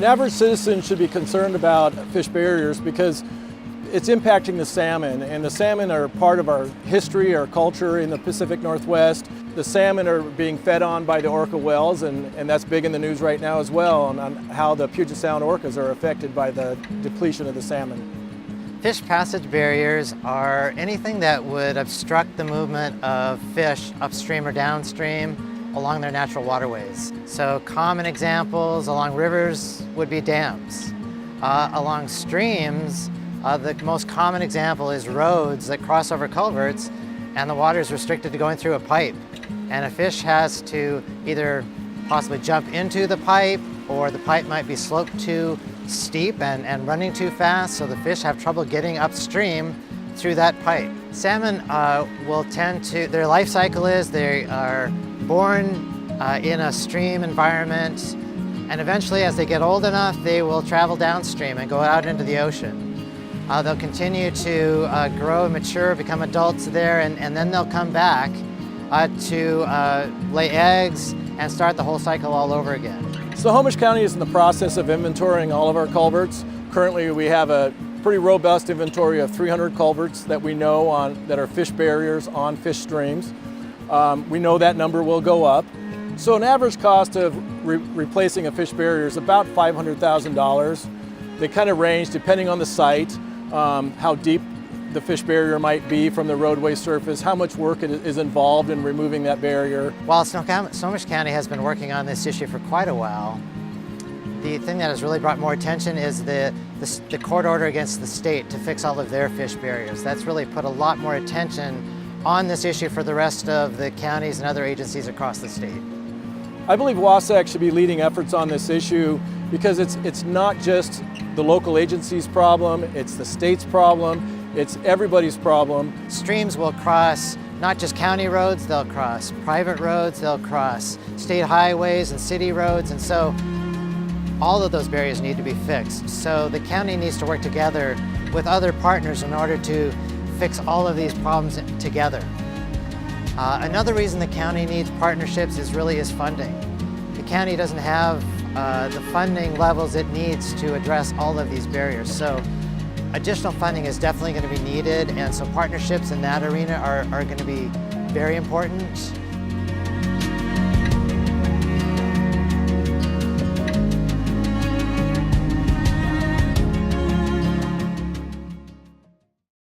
An average citizen should be concerned about fish barriers because it's impacting the salmon, and the salmon are part of our history, our culture in the Pacific Northwest. The salmon are being fed on by the Orca whales, and that's big in the news right now as well, on how the Puget Sound orcas are affected by the depletion of the salmon. Fish passage barriers are anything that would obstruct the movement of fish upstream or downstream along their natural waterways. So common examples along rivers would be dams. Along streams, the most common example is roads that cross over culverts and the water is restricted to going through a pipe. And a fish has to either possibly jump into the pipe, or the pipe might be sloped too steep and running too fast, so the fish have trouble getting upstream through that pipe. Salmon will tend to, their life cycle is they are born in a stream environment, and eventually as they get old enough, they will travel downstream and go out into the ocean. They'll continue to grow and mature, become adults there, and then they'll come back to lay eggs and start the whole cycle all over again. Snohomish County is in the process of inventorying all of our culverts. Currently we have a pretty robust inventory of 300 culverts that we know that are fish barriers on fish streams. We know that number will go up. So an average cost of replacing a fish barrier is about $500,000. They kind of range depending on the site, how deep the fish barrier might be from the roadway surface, how much work is involved in removing that barrier. While Snohomish County has been working on this issue for quite a while, the thing that has really brought more attention is the court order against the state to fix all of their fish barriers. That's really put a lot more attention on this issue for the rest of the counties and other agencies across the state. I believe WSAC should be leading efforts on this issue because it's not just the local agency's problem, it's the state's problem, it's everybody's problem. Streams will cross not just county roads, they'll cross private roads, they'll cross state highways and city roads, and so all of those barriers need to be fixed. So the county needs to work together with other partners in order to fix all of these problems together. Another reason the county needs partnerships is funding. The county doesn't have the funding levels it needs to address all of these barriers. So additional funding is definitely going to be needed, and so partnerships in that arena are going to be very important.